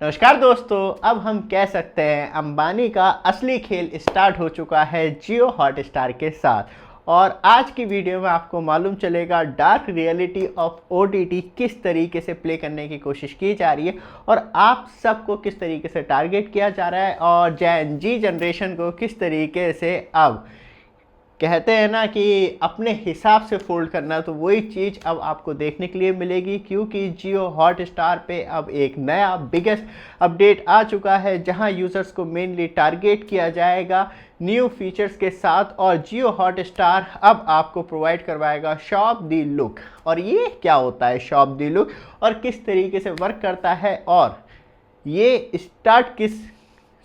नमस्कार दोस्तों, अब हम कह सकते हैं अंबानी का असली खेल स्टार्ट हो चुका है जियो हॉटस्टार के साथ। और आज की वीडियो में आपको मालूम चलेगा डार्क रियलिटी ऑफ ओटीटी किस तरीके से प्ले करने की कोशिश की जा रही है और आप सबको किस तरीके से टारगेट किया जा रहा है और जेन जी जनरेशन को किस तरीके से अब कहते हैं ना कि अपने हिसाब से फोल्ड करना, तो वही चीज़ अब आपको देखने के लिए मिलेगी क्योंकि जियो हॉटस्टार पे अब एक नया बिगेस्ट अपडेट आ चुका है जहां यूज़र्स को मेनली टारगेट किया जाएगा न्यू फीचर्स के साथ। और जियो हॉटस्टार अब आपको प्रोवाइड करवाएगा शॉप दी लुक। और ये क्या होता है शॉप दी लुक और किस तरीके से वर्क करता है और ये स्टार्ट किस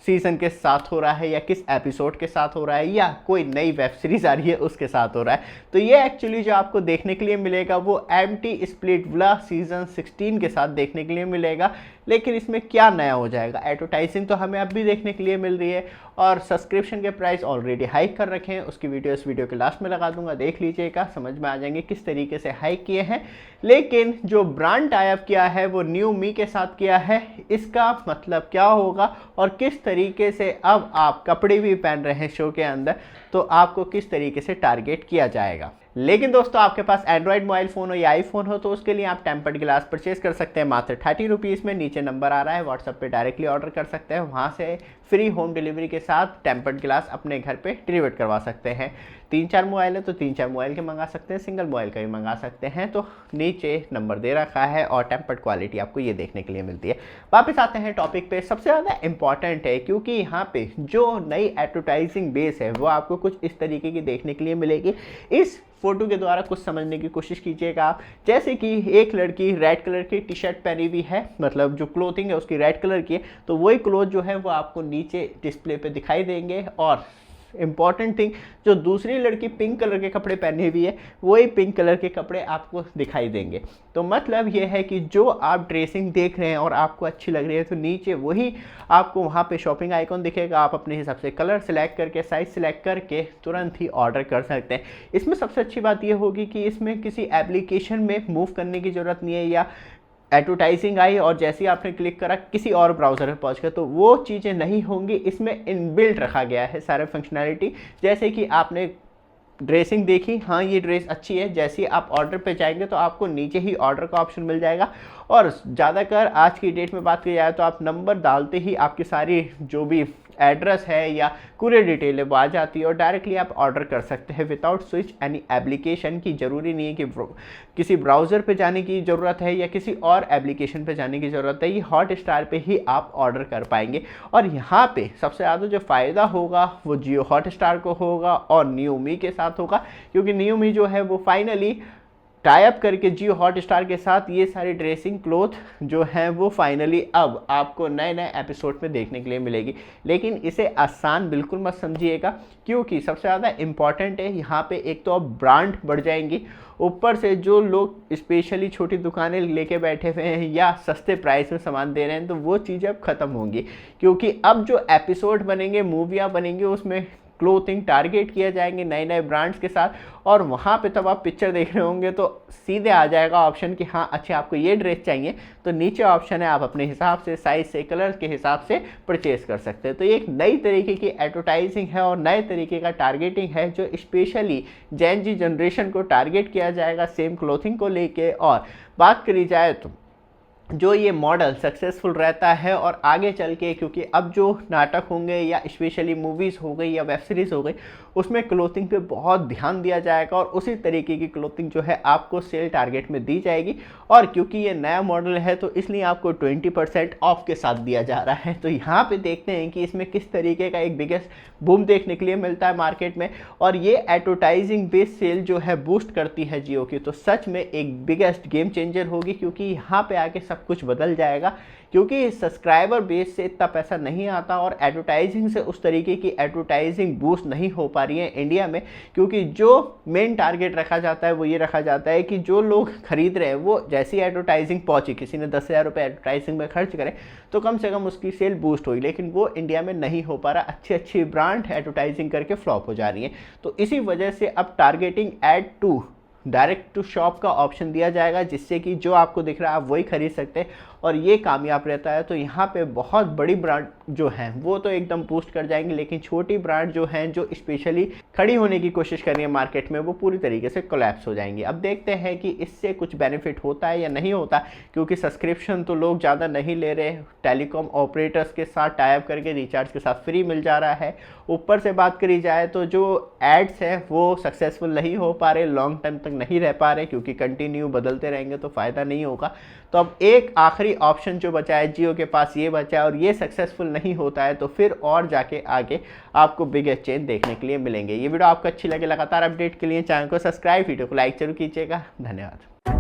सीज़न के साथ हो रहा है या किस एपिसोड के साथ हो रहा है या कोई नई वेब सीरीज़ आ रही है उसके साथ हो रहा है, तो ये एक्चुअली जो आपको देखने के लिए मिलेगा वो एम्प्टी स्प्लिट विला सीज़न 16 के साथ देखने के लिए मिलेगा। लेकिन इसमें क्या नया हो जाएगा? एडवर्टाइजिंग तो हमें अब भी देखने के लिए मिल रही है और सब्सक्रिप्शन के प्राइस ऑलरेडी हाइक कर रखे हैं। उसकी वीडियो इस वीडियो के लास्ट में लगा दूंगा, देख लीजिएगा, समझ में आ जाएंगे किस तरीके से हाइक किए हैं। लेकिन जो ब्रांड टाई अप किया है वो न्यू मी के साथ किया है। इसका मतलब क्या होगा और किस तरीके से अब आप कपड़े भी पहन रहे हैं शो के अंदर, तो आपको किस तरीके से टारगेट किया जाएगा। लेकिन दोस्तों, आपके पास एंड्रॉइड मोबाइल फ़ोन हो या आईफोन हो तो उसके लिए आप टेम्पर्ड ग्लास परचेज कर सकते हैं मात्र 30 रुपीज़ में। नीचे नंबर आ रहा है, व्हाट्सएप पे डायरेक्टली ऑर्डर कर सकते हैं, वहाँ से फ्री होम डिलीवरी के साथ टेम्पर्ड ग्लास अपने घर पे डिलीवर करवा सकते हैं। 3-4 मोबाइल है तो 3-4 मोबाइल के मंगा सकते हैं, सिंगल मोबाइल का भी मंगा सकते हैं। तो नीचे नंबर दे रखा है और टेम्पर्ड क्वालिटी आपको ये देखने के लिए मिलती है। वापस आते हैं टॉपिक पे। सबसे ज़्यादा इंपॉर्टेंट है क्योंकि यहाँ पे जो नई एडवर्टाइजिंग बेस है वो आपको कुछ इस तरीके की देखने के लिए मिलेगी। इस फोटो के द्वारा कुछ समझने की कोशिश कीजिएगा आप। जैसे कि एक लड़की रेड कलर की टी शर्ट पहनी हुई है, मतलब जो क्लोथिंग है उसकी रेड कलर की है, तो वही क्लोथ जो है वो आपको नीचे डिस्प्ले पे दिखाई देंगे। और इम्पॉर्टेंट थिंग, जो दूसरी लड़की पिंक कलर के कपड़े पहनी हुई है वही पिंक कलर के कपड़े आपको दिखाई देंगे। तो मतलब ये है कि जो आप ड्रेसिंग देख रहे हैं और आपको अच्छी लग रही है तो नीचे वही आपको वहाँ पे शॉपिंग आइकॉन दिखेगा। आप अपने हिसाब से कलर सेलेक्ट करके, साइज सेलेक्ट करके तुरंत ही ऑर्डर कर सकते हैं। इसमें सबसे अच्छी बात ये होगी कि इसमें किसी एप्लीकेशन में मूव करने की ज़रूरत नहीं है या एडवर्टाइजिंग आई और जैसे ही आपने क्लिक करा किसी और ब्राउज़र पे पहुंच गया, तो वो चीज़ें नहीं होंगी। इसमें इनबिल्ट रखा गया है सारे फंक्शनैलिटी। जैसे कि आपने ड्रेसिंग देखी, हाँ ये ड्रेस अच्छी है, जैसे ही आप ऑर्डर पे जाएंगे तो आपको नीचे ही ऑर्डर का ऑप्शन मिल जाएगा। और ज़्यादातर आज की डेट में बात की जाए तो आप नंबर डालते ही आपकी सारी जो भी एड्रेस है या कुरियर डिटेल है वो आ जाती है और डायरेक्टली आप ऑर्डर कर सकते हैं विदाउट स्विच एनी एप्लीकेशन की। ज़रूरी नहीं है कि किसी ब्राउज़र पे जाने की ज़रूरत है या किसी और एप्लीकेशन पे जाने की ज़रूरत है, ये हॉटस्टार पे ही आप ऑर्डर कर पाएंगे। और यहाँ पे सबसे ज़्यादा जो फ़ायदा होगा वो जियो हॉटस्टार को होगा और न्यू मी के साथ होगा, क्योंकि न्यू मी जो है वो फाइनली टाई अप करके जियो हॉटस्टार के साथ ये सारी ड्रेसिंग क्लोथ जो हैं वो फाइनली अब आपको नए नए एपिसोड में देखने के लिए मिलेगी। लेकिन इसे आसान बिल्कुल मत समझिएगा क्योंकि सबसे ज़्यादा इम्पॉर्टेंट है यहाँ पे एक तो अब ब्रांड बढ़ जाएंगी, ऊपर से जो लोग स्पेशली छोटी दुकानें लेके बैठे हुए हैं या सस्ते प्राइस में सामान दे रहे हैं तो वो चीज़ें अब ख़त्म होंगी। क्योंकि अब जो एपिसोड बनेंगे, मूवियाँ बनेंगी, उसमें क्लोथिंग टारगेट किए जाएंगे नए नए ब्रांड्स के साथ। और वहाँ पे तब आप पिक्चर देख रहे होंगे तो सीधे आ जाएगा ऑप्शन कि हाँ अच्छा आपको ये ड्रेस चाहिए, तो नीचे ऑप्शन है, आप अपने हिसाब से साइज से कलर के हिसाब से परचेज कर सकते हैं। तो ये एक नई तरीके की एडवर्टाइजिंग है और नए तरीके का टारगेटिंग है जो स्पेशली जेन जी जनरेशन को टारगेट किया जाएगा सेम क्लोथिंग को लेके। और बात करी जाए तो जो ये मॉडल सक्सेसफुल रहता है और आगे चल के, क्योंकि अब जो नाटक होंगे या स्पेशली मूवीज़ हो गई या वेब सीरीज़ हो गई उसमें क्लोथिंग पे बहुत ध्यान दिया जाएगा और उसी तरीके की क्लोथिंग जो है आपको सेल टारगेट में दी जाएगी। और क्योंकि ये नया मॉडल है तो इसलिए आपको 20% ऑफ के साथ दिया जा रहा है। तो यहाँ पे देखते हैं कि इसमें किस तरीके का एक बिगेस्ट बूम देखने के लिए मिलता है मार्केट में। और ये एडवर्टाइजिंग बेस्ड सेल जो है बूस्ट करती है जियो की, तो सच में एक बिगेस्ट गेम चेंजर होगी क्योंकि यहाँ पे आके सब कुछ बदल जाएगा। क्योंकि सब्सक्राइबर बेस से इतना पैसा नहीं आता और एडवर्टाइजिंग से उस तरीके की एडवर्टाइजिंग बूस्ट नहीं हो पा रही है इंडिया में। क्योंकि जो मेन टारगेट रखा जाता है वो ये रखा जाता है कि जो लोग खरीद रहे हैं वो जैसी एडवर्टाइजिंग पहुंची, किसी ने 10,000 रुपये एडवर्टाइजिंग में खर्च करें तो कम से कम उसकी सेल बूस्ट हुई, लेकिन वो इंडिया में नहीं हो पा रहा। अच्छी अच्छी ब्रांड एडवर्टाइजिंग करके फ्लॉप हो जा रही है। तो इसी वजह से अब targeting ad to direct to shop का ऑप्शन दिया जाएगा जिससे कि जो आपको दिख रहा है आप वही खरीद सकते हैं। और ये कामयाब रहता है, तो यहाँ पे बहुत बड़ी ब्रांड जो हैं वो तो एकदम बूस्ट कर जाएंगे, लेकिन छोटी ब्रांड जो हैं जो स्पेशली खड़ी होने की कोशिश कर रही है मार्केट में, वो पूरी तरीके से कोलैप्स हो जाएंगी। अब देखते हैं कि इससे कुछ बेनिफिट होता है या नहीं होता, क्योंकि सब्सक्रिप्शन तो लोग ज़्यादा नहीं ले रहे, टेलीकॉम ऑपरेटर्स के साथ टाई अप करके रिचार्ज के साथ फ्री मिल जा रहा है। ऊपर से बात करी जाए तो जो एड्स हैं वो सक्सेसफुल नहीं हो पा रहे, लॉन्ग टाइम तक नहीं रह पा रहे, क्योंकि कंटिन्यू बदलते रहेंगे तो फ़ायदा नहीं होगा। तो अब एक आखिरी ऑप्शन जो बचा है जियो के पास, ये बचा है, और ये सक्सेसफुल नहीं होता है तो फिर और जाके आगे आपको बिग चेंज देखने के लिए मिलेंगे। ये वीडियो आपको अच्छी लगे, लगातार अपडेट के लिए चैनल को सब्सक्राइब, वीडियो को लाइक जरूर कीजिएगा। धन्यवाद।